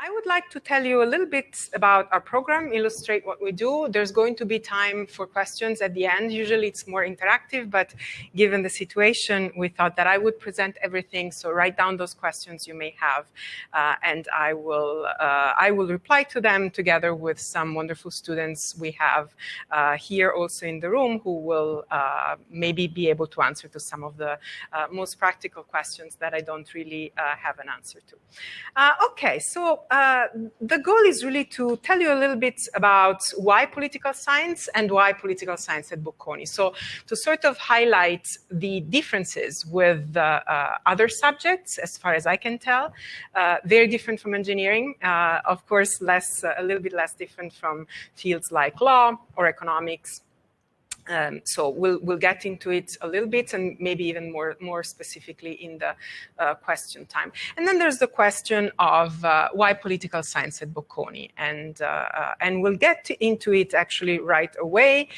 I would like to tell you a little bit about our program, illustrate what we do. There's going to be time for questions at the end. Usually it's more interactive, but given the situation, we thought that I would present everything. So write down those questions you may have, and I will reply to them together with some wonderful students we have here also in the room who will maybe be able to answer to some of the most practical questions that I don't really have an answer to. Okay, so the goal is really to tell you a little bit about why political science and why political science at Bocconi. So to sort of highlight the differences with other subjects, as far as I can tell, very different from engineering, of course, a little bit less different from fields like law or economics. So we'll get into it a little bit and maybe even more specifically in the question time. And then there's the question of why political science at Bocconi. And we'll get into it actually right away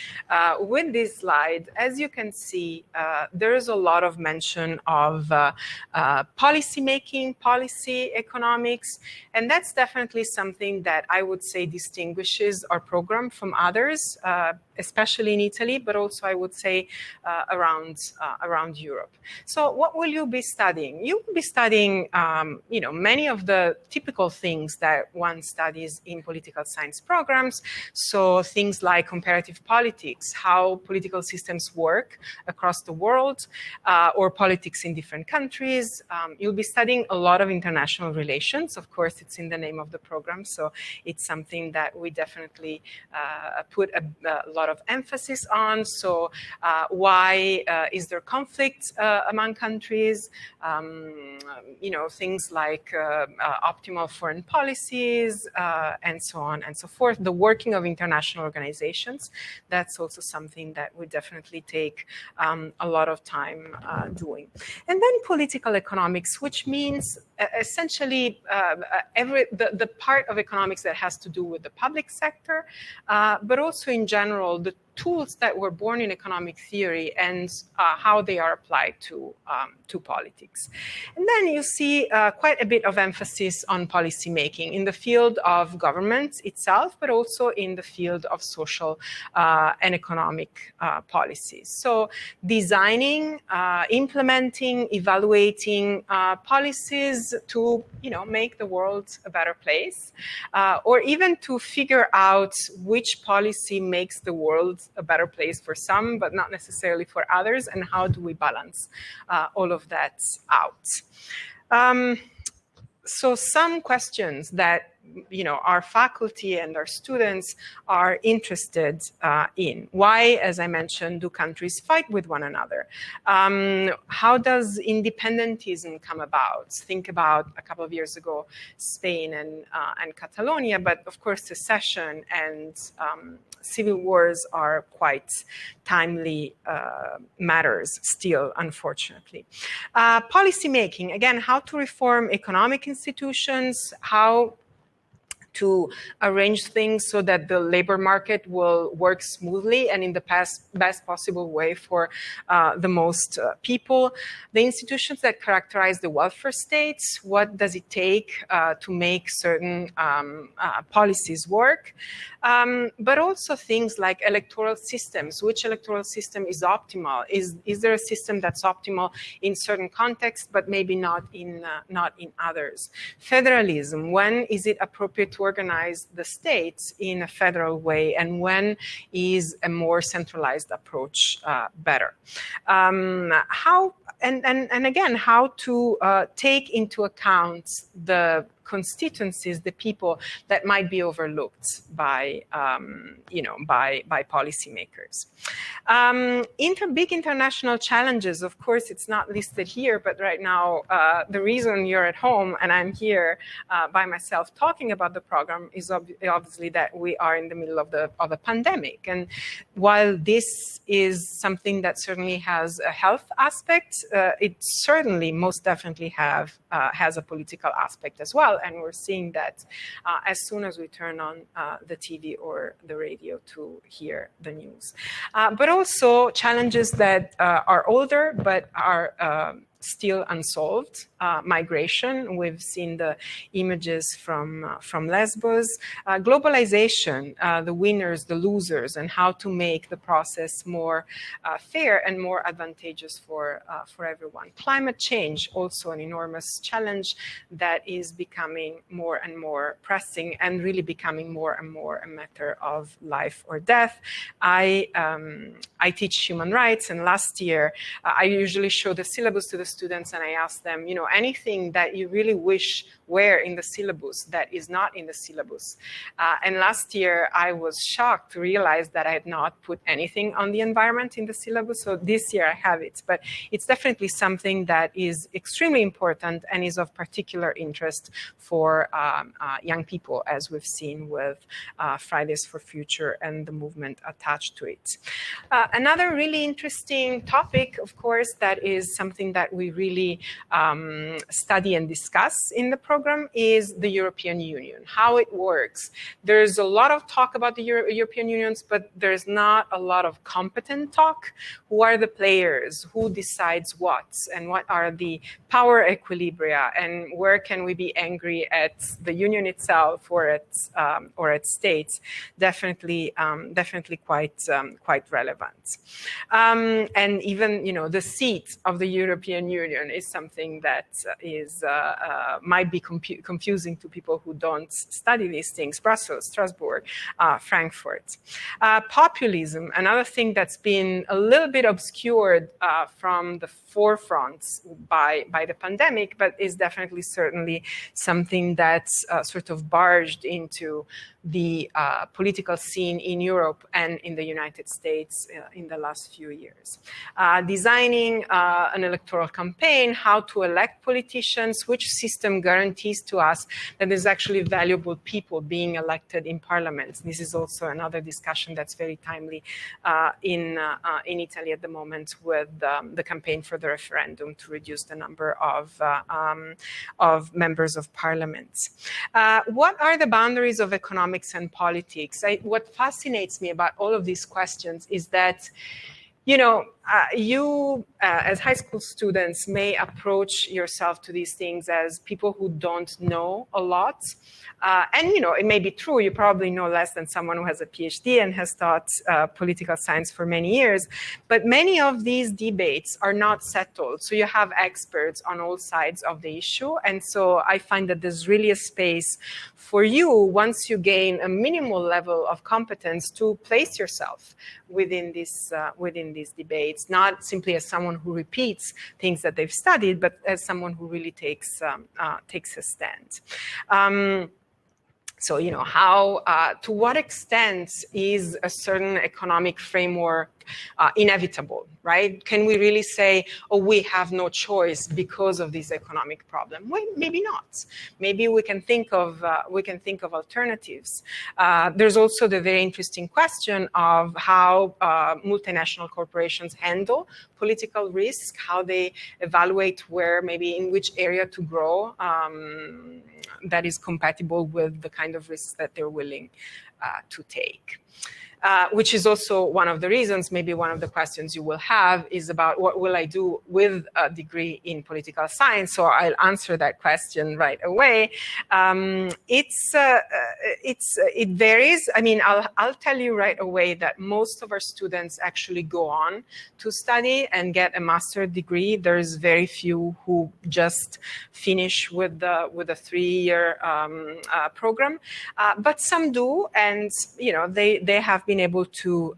with this slide. As you can see, there is a lot of mention of policy making, policy economics, and that's definitely something that I would say distinguishes our program from others, especially in Italy, but also I would say around Europe. So what will you be studying? You will be studying many of the typical things that one studies in political science programs. So things like comparative politics, how political systems work across the world, or politics in different countries. You'll be studying a lot of international relations. Of course, it's in the name of the program, so it's something that we definitely put a lot of emphasis on. So why is there conflict among countries? Things like optimal foreign policies and so on and so forth. The working of international organizations, that's also something that we definitely take a lot of time doing. And then political economics, which means essentially the part of economics that has to do with the public sector, but also in general, the tools that were born in economic theory and how they are applied to politics. And then you see quite a bit of emphasis on policy making in the field of government itself, but also in the field of social and economic policies. So designing, implementing, evaluating policies to make the world a better place, or even to figure out which policy makes the world a better place for some, but not necessarily for others, and how do we balance all of that out. So some questions that our faculty and our students are interested in. Why, as I mentioned, do countries fight with one another? How does independentism come about? Think about a couple of years ago, Spain and Catalonia, but of course secession and civil wars are quite timely matters still, unfortunately. Policy making, again, how to reform economic institutions, how to arrange things so that the labor market will work smoothly and in the best possible way for the most people. The institutions that characterize the welfare states, what does it take to make certain policies work? But also things like electoral systems. Which electoral system is optimal? Is there a system that's optimal in certain contexts, but maybe not in others? Federalism, when is it appropriate to organize the states in a federal way, and when is a more centralized approach better? How to take into account the constituencies, the people that might be overlooked by policymakers. Big international challenges, of course, it's not listed here, but right now, the reason you're at home and I'm here by myself talking about the program is obviously that we are in the middle of a pandemic. And while this is something that certainly has a health aspect, it certainly most definitely has a political aspect as well. And we're seeing that as soon as we turn on the TV or the radio to hear the news. But also challenges that are older but are still unsolved. Migration, we've seen the images from Lesbos. Globalization, the winners, the losers, and how to make the process more fair and more advantageous for everyone. Climate change, also an enormous challenge that is becoming more and more pressing and really becoming more and more a matter of life or death. I teach human rights, and last year I usually show the syllabus to the students and I ask them, you know, anything that you really wish were in the syllabus that is not in the syllabus. And last year I was shocked to realize that I had not put anything on the environment in the syllabus. So this year I have it, but it's definitely something that is extremely important and is of particular interest for young people, as we've seen with Fridays for Future and the movement attached to it. Another really interesting topic, of course, that is something that we really study and discuss in the program is the European Union, how it works. There's a lot of talk about the European Union, but there's not a lot of competent talk. Who are the players? Who decides what? And what are the power equilibria? And where can we be angry at the Union itself or at states? Definitely quite relevant. And even, you know, the seat of the European Union is something that might be confusing to people who don't study these things. Brussels, Strasbourg, Frankfurt. Populism, another thing that's been a little bit obscured from the forefront by the pandemic, but is definitely certainly something that's sort of barged into the political scene in Europe and in the United States in the last few years. Designing an electoral campaign, how to elect politicians, which system guarantees to us that there's actually valuable people being elected in parliament. This is also another discussion that's very timely in Italy at the moment with the campaign for the referendum to reduce the number of members of parliament. What are the boundaries of economics and politics? What fascinates me about all of these questions is that, you know, you as high school students may approach yourself to these things as people who don't know a lot. And, you know, it may be true. You probably know less than someone who has a PhD and has taught political science for many years. But many of these debates are not settled. So you have experts on all sides of the issue. And so I find that there's really a space for you, once you gain a minimal level of competence, to place yourself within these debates, not simply as someone who repeats things that they've studied, but as someone who really takes a stand. So, you know, how, to what extent is a certain economic framework inevitable, right? Can we really say, oh, we have no choice because of this economic problem? Well, maybe not. Maybe we can think of alternatives. There's also the very interesting question of how multinational corporations handle political risk, how they evaluate where, maybe in which area to grow that is compatible with the kind of risks that they're willing to take. Which is also one of the reasons, maybe one of the questions you will have is about what will I do with a degree in political science? So I'll answer that question right away. It varies. I mean, I'll tell you right away that most of our students actually go on to study and get a master's degree. There's very few who just finish with a 3-year program, but some do, and you know they have been able to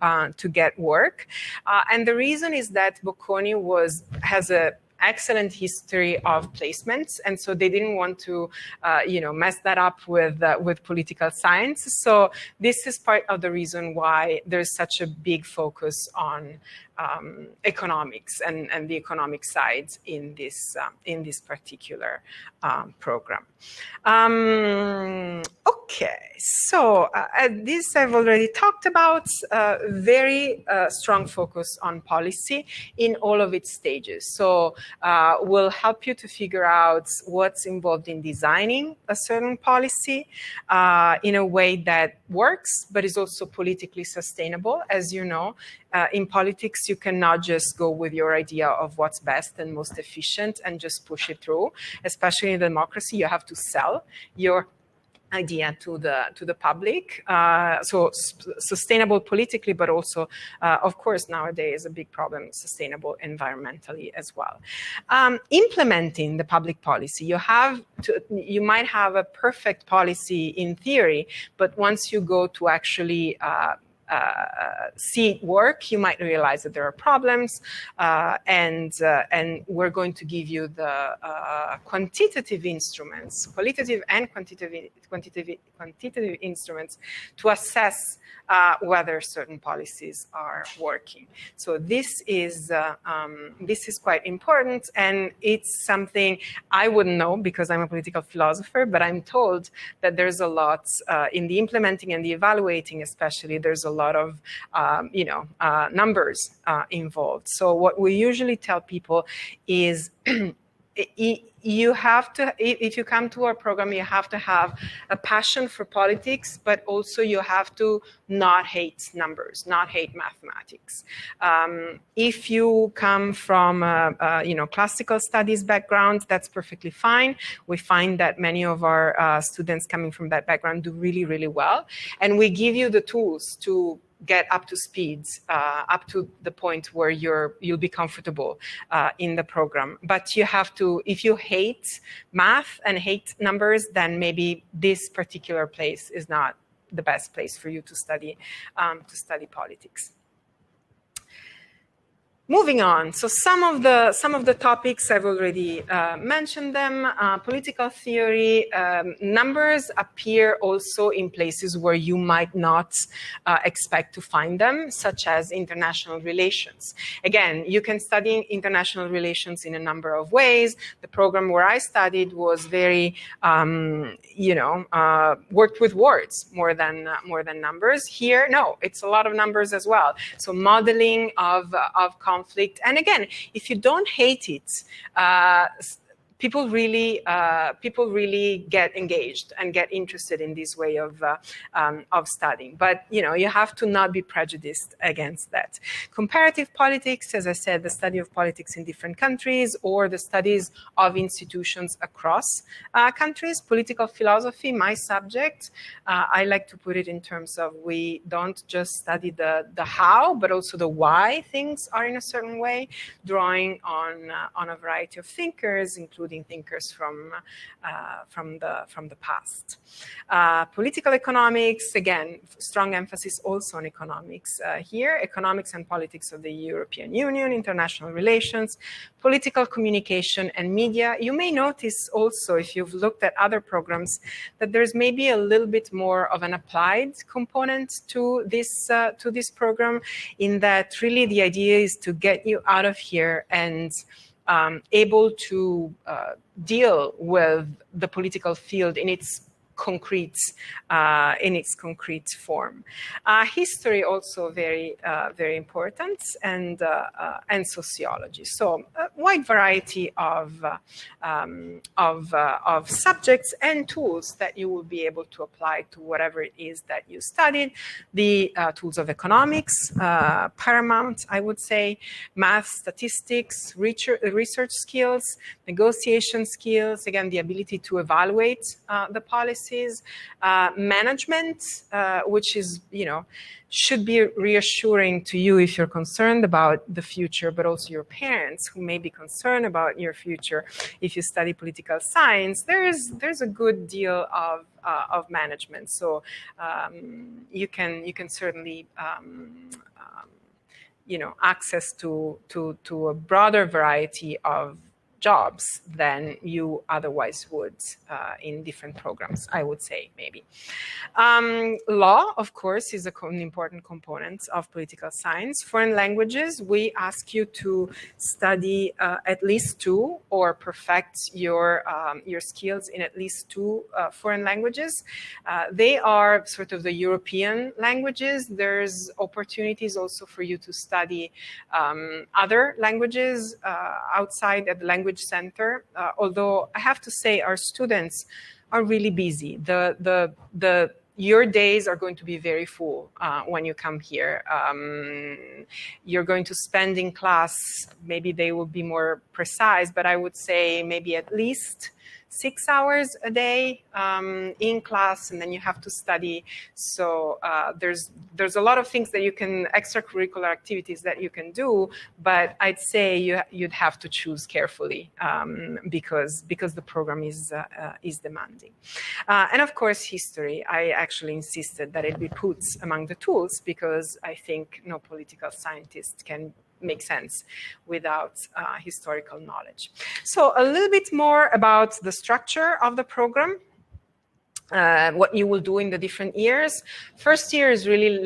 get work, and the reason is that Bocconi has a excellent history of placements, and so they didn't want to, mess that up with political science. So this is part of the reason why there's such a big focus on economics and the economic sides in this particular program. Okay, So this I've already talked about. Very strong focus on policy in all of its stages. So we'll help you to figure out what's involved in designing a certain policy in a way that works, but is also politically sustainable. As you know, in politics, you cannot just go with your idea of what's best and most efficient and just push it through. Especially in democracy, you have to sell your idea to the public. So sustainable politically, but also, of course, nowadays a big problem, sustainable environmentally as well. Implementing the public policy, you might have a perfect policy in theory, but once you go to actually see it work, you might realize that there are problems, and we're going to give you the quantitative instruments, qualitative and quantitative instruments to assess whether certain policies are working. So this is quite important, and it's something I wouldn't know because I'm a political philosopher, but I'm told that there's a lot in the implementing and the evaluating, especially. There's a lot of numbers involved. So what we usually tell people is you have to, if you come to our program, you have to have a passion for politics, but also you have to not hate numbers, not hate mathematics. If you come from a classical studies background, that's perfectly fine. We find that many of our students coming from that background do really, really well. And we give you the tools to get up to speed, up to the point where you'll be comfortable in the program. But you have to, if you hate math and hate numbers, then maybe this particular place is not the best place for you to study politics. Moving on, so some of the topics I've already mentioned them. Political theory, numbers appear also in places where you might not expect to find them, such as international relations. Again, you can study international relations in a number of ways. The program where I studied was very, worked with words more than numbers. Here, no, it's a lot of numbers as well. So modeling of conflict. And again, if you don't hate it, people really get engaged and get interested in this way of studying. But you have to not be prejudiced against that. Comparative politics, as I said, the study of politics in different countries or the studies of institutions across countries. Political philosophy, my subject, I like to put it in terms of we don't just study the how, but also the why things are in a certain way, drawing on a variety of thinkers, including thinkers from the past. Political economics, again, strong emphasis also on economics here, economics and politics of the European Union, international relations, political communication and media. You may notice also, if you've looked at other programs, that there's maybe a little bit more of an applied component to this program, in that really the idea is to get you out of here and able to deal with the political field in its concrete form. History also very important, and sociology. So a wide variety of subjects and tools that you will be able to apply to whatever it is that you studied. The tools of economics, paramount, I would say, math, statistics, research skills, negotiation skills, again, the ability to evaluate the policies, management, which is, should be reassuring to you if you're concerned about the future, but also your parents who may be concerned about your future. If you study political science, there's a good deal of management. So you can certainly access to a broader variety of jobs than you otherwise would in different programs, I would say, maybe. Law, of course, is an important component of political science. Foreign languages, we ask you to study at least 2 or perfect your skills in at least 2 foreign languages. They are sort of the European languages. There's opportunities also for you to study other languages outside at the language center. Although I have to say our students are really busy. Your days are going to be very full when you come here. You're going to spend in class, maybe they will be more precise, but I would say maybe at least 6 hours a day in class, and then you have to study. So there's a lot of things that you can, extracurricular activities that you can do, but I'd say you'd have to choose carefully because the program is demanding. And of course, history. I actually insisted that it be put among the tools because I think no political scientist can make sense without historical knowledge. So a little bit more about the structure of the program. What you will do in the different years. First year is really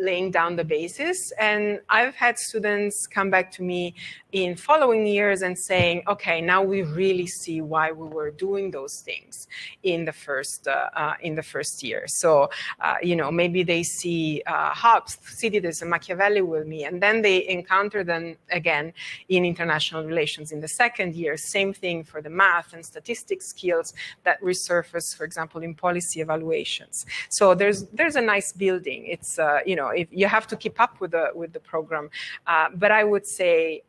laying down the basis, and I've had students come back to me in following years and saying, okay, now we really see why we were doing those things in the first year. So maybe they see Hobbes, Thucydides, and Machiavelli with me, and then they encounter them again in international relations in the second year. Same thing for the math and statistics skills that resurface, for example, in policy evaluations. So there's a nice building. It's if you have to keep up with the program, but I would say.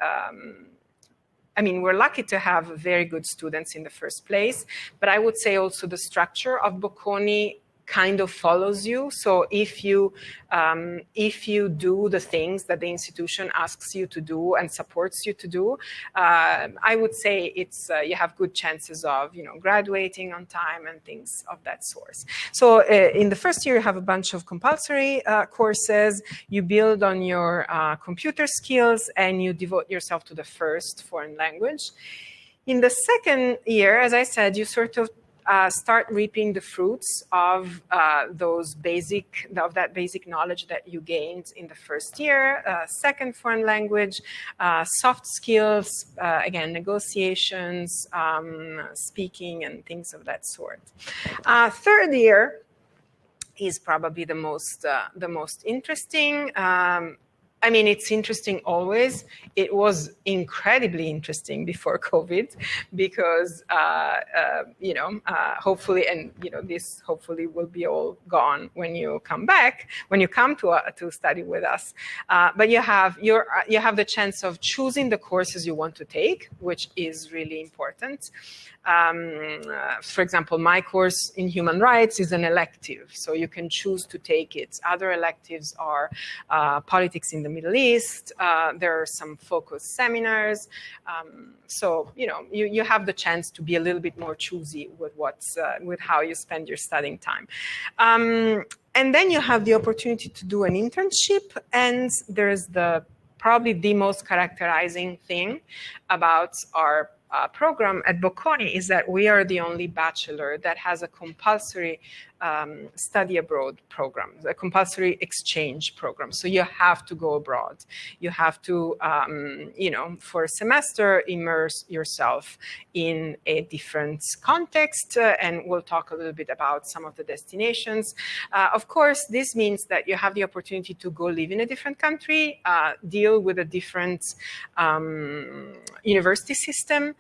I mean, we're lucky to have very good students in the first place, but I would say also the structure of Bocconi kind of follows you. So if you do the things that the institution asks you to do and supports you to do, I would say it's you have good chances of graduating on time and things of that sort. So in the first year you have a bunch of compulsory courses. You build on your computer skills and you devote yourself to the first foreign language. In the second year, as I said, you sort of start reaping the fruits of that basic knowledge that you gained in the first year. Second foreign language, soft skills, again, negotiations, speaking, and things of that sort. Third year is probably the most interesting. I mean, it's interesting always. It was incredibly interesting before COVID because, hopefully, and this hopefully will be all gone when you come back, when you come to study with us. But you have the chance of choosing the courses you want to take, which is really important. For example, my course in human rights is an elective, so you can choose to take it. Other electives are politics in the Middle East. There are some focused seminars. So you have the chance to be a little bit more choosy with how you spend your studying time. And then you have the opportunity to do an internship, and there's probably the most characterizing thing about our program at Bocconi is that we are the only bachelor that has a compulsory study abroad program, a compulsory exchange program. So you have to go abroad. You have to, for a semester, immerse yourself in a different context. And we'll talk a little bit about some of the destinations. Of course, this means that you have the opportunity to go live in a different country, deal with a different university system.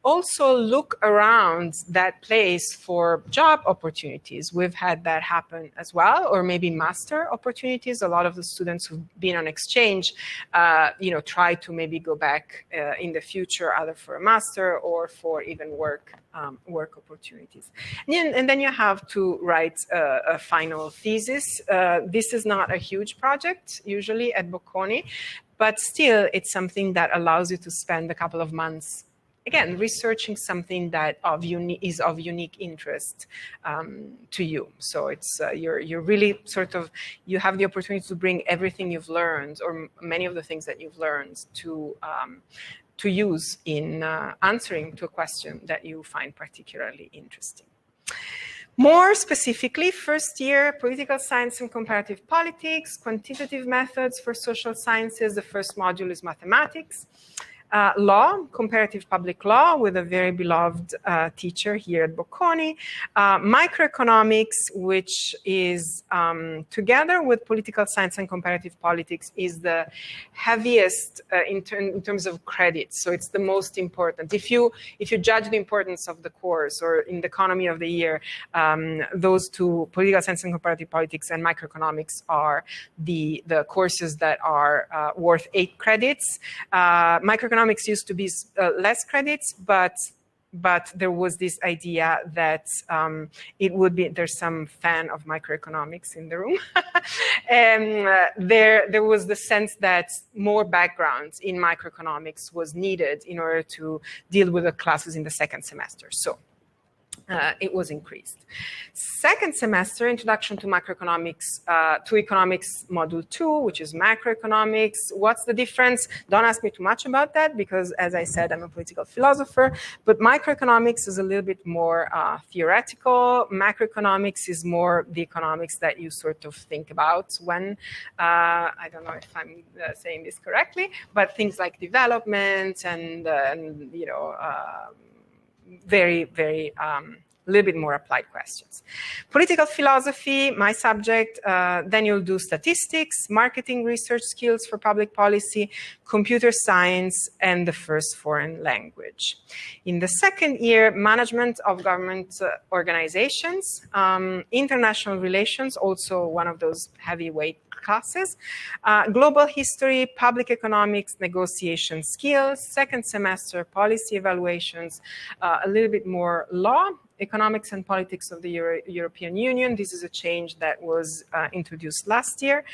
Also look around that place for job opportunities. We've had that happen as well, or maybe master opportunities. A lot of the students who've been on exchange, try to maybe go back in the future, either for a master or for even work opportunities. And then you have to write a final thesis. This is not a huge project, usually at Bocconi, but still it's something that allows you to spend a couple of months again, researching something that is of unique interest to you. So it's you're really you have the opportunity to bring everything you've learned, or many of the things that you've learned, to use in answering to a question that you find particularly interesting. More specifically, first year, political science and comparative politics, quantitative methods for social sciences. The first module is mathematics. Law, comparative public law, with a very beloved teacher here at Bocconi. Microeconomics, which is, together with political science and comparative politics, is the heaviest in terms of credits. So it's the most important. If you judge the importance of the course or in the economy of the year, those two, political science and comparative politics and microeconomics, are the courses that are worth 8 credits. Microeconomics used to be less credits, but there was this idea that it would be, there's some fan of microeconomics in the room, and there was the sense that more background in microeconomics was needed in order to deal with the classes in the second semester. So it was increased. Second semester, Introduction to Macroeconomics, to Economics Module 2, which is macroeconomics. What's the difference? Don't ask me too much about that because, as I said, I'm a political philosopher, but microeconomics is a little bit more theoretical. Macroeconomics is more the economics that you sort of think about when, I don't know if I'm saying this correctly, but things like development and you know, very, very, a little bit more applied questions. Political philosophy, my subject, then you'll do statistics, marketing research skills for public policy, computer science, and the first foreign language. In the second year, management of government organizations, international relations, also one of those heavyweight classes, global history, public economics, negotiation skills, second semester, policy evaluations, a little bit more law, economics and politics of the European Union. This is a change that was introduced last year.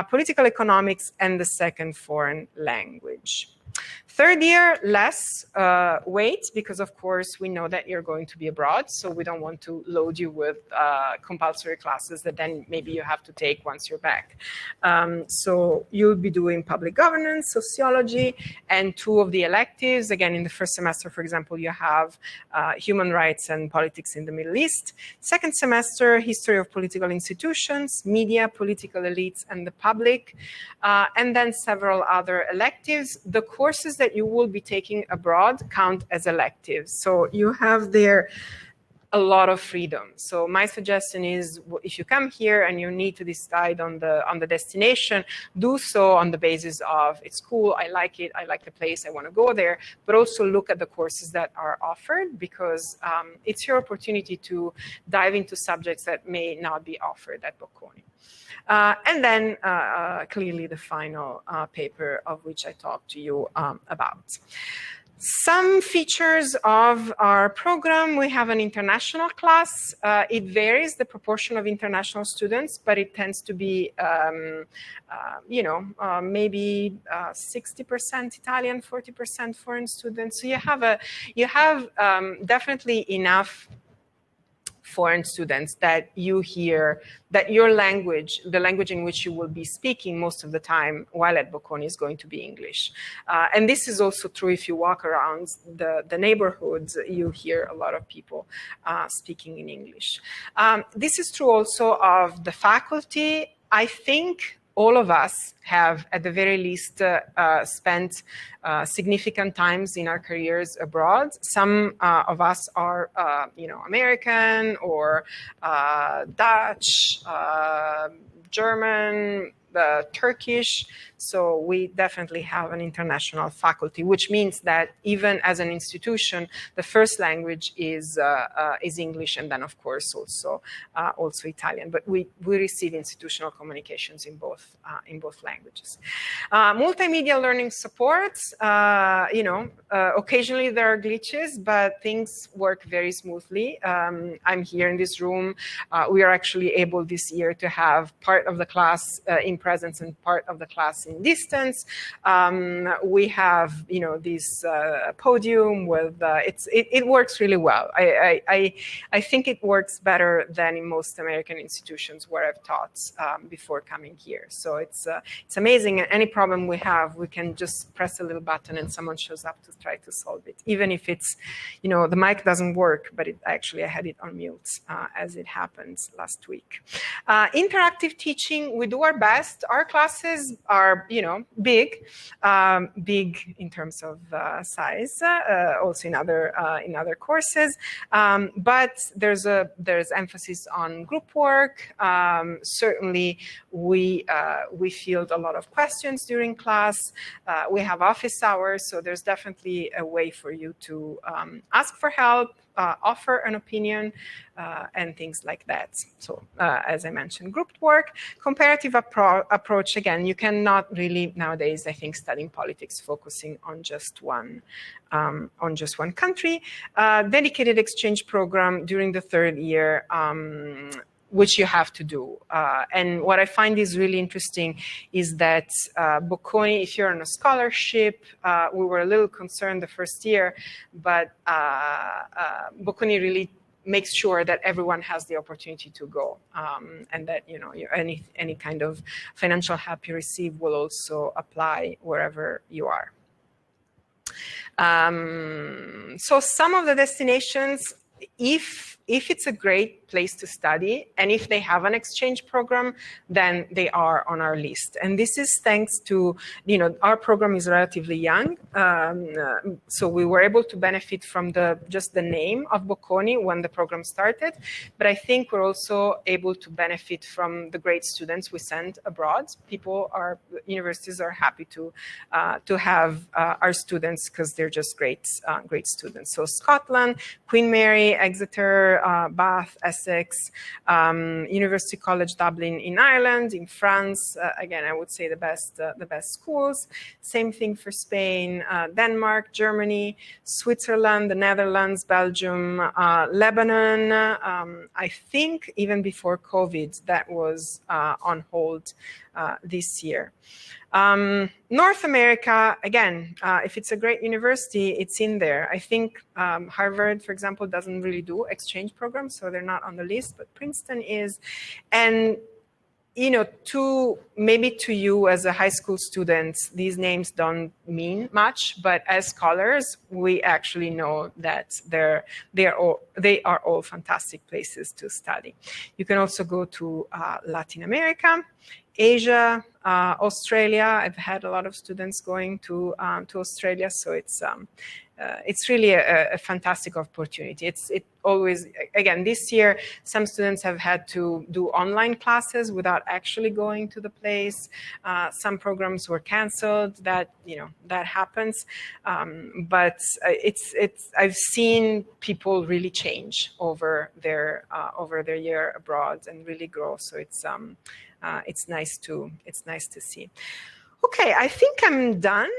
Political economics and the second foreign language. Third year, less weight, because of course we know that you're going to be abroad, so we don't want to load you with compulsory classes that then maybe you have to take once you're back. So you'll be doing public governance, sociology, and 2 of the electives. Again, in the first semester, for example, you have human rights and politics in the Middle East. Second semester, history of political institutions, media, political elites, and the public, and then several other electives. The courses that you will be taking abroad count as electives. So you have there a lot of freedom. So my suggestion is, if you come here and you need to decide on the destination, do so on the basis of, it's cool, I like it, I like the place, I want to go there, but also look at the courses that are offered, because it's your opportunity to dive into subjects that may not be offered at Bocconi. And then clearly the final paper of which I talked to you about. Some features of our program: we have an international class. It varies the proportion of international students, but it tends to be, you know, maybe 60% Italian, 40% foreign students. So you have definitely enough foreign students that you hear, that your language, the language in which you will be speaking most of the time while at Bocconi, is going to be English. And this is also true if you walk around the neighborhoods, you hear a lot of people speaking in English. This is true also of the faculty. I think all of us have, at the very least, spent significant times in our careers abroad. Some of us are, you know, American or Dutch, German, Turkish. So we definitely have an international faculty, which means that even as an institution, the first language is English, and then of course also Italian. But we receive institutional communications in both languages. Multimedia learning support. You know, occasionally there are glitches, but things work very smoothly. I'm here in this room. We are actually able this year to have part of the class in presence and part of the class in distance. We have, you know, this podium with, it works really well. I think it works better than in most American institutions where I've taught before coming here. So it's amazing. And any problem we have, we can just press a little button and someone shows up to try to solve it. Even if it's, you know, the mic doesn't work, but actually I had it on mute as it happened last week. Interactive teaching, we do our best. Our classes are, you know, big in terms of size, also in other courses. But there's emphasis on group work. Certainly, we field a lot of questions during class. We have office hours, so there's definitely a way for you to ask for help, offer an opinion, and things like that. So as I mentioned, group work, comparative approach. Again, you cannot really nowadays, I think, studying politics focusing on just one country. Dedicated exchange program during the third year, which you have to do. And what I find is really interesting is that Bocconi, if you're on a scholarship, we were a little concerned the first year, but Bocconi really makes sure that everyone has the opportunity to go, and that, you know, any kind of financial help you receive will also apply wherever you are. So some of the destinations, if it's a great place to study and if they have an exchange program, then they are on our list. And this is thanks to, you know, our program is relatively young. So we were able to benefit from just the name of Bocconi when the program started. But I think we're also able to benefit from the great students we send abroad. Universities are happy to have our students because they're just great students. So Scotland, Queen Mary, Exeter, Bath, Essex, University College Dublin in Ireland, in France, again, I would say the best schools. Same thing for Spain, Denmark, Germany, Switzerland, the Netherlands, Belgium, Lebanon. I think even before COVID, that was on hold this year. North America, again, if it's a great university, it's in there. I think Harvard, for example, doesn't really do exchange programs, so they're not on the list, but Princeton is. And, you know, maybe to you as a high school student, these names don't mean much, but as scholars, we actually know that they are all fantastic places to study. You can also go to Latin America, Asia, Australia. I've had a lot of students going to Australia, so it's really a fantastic opportunity. It always, again, this year, some students have had to do online classes without actually going to the place. Some programs were canceled. That happens. But I've seen people really change over their year abroad and really grow. So it's nice to see. Okay, I think I'm done.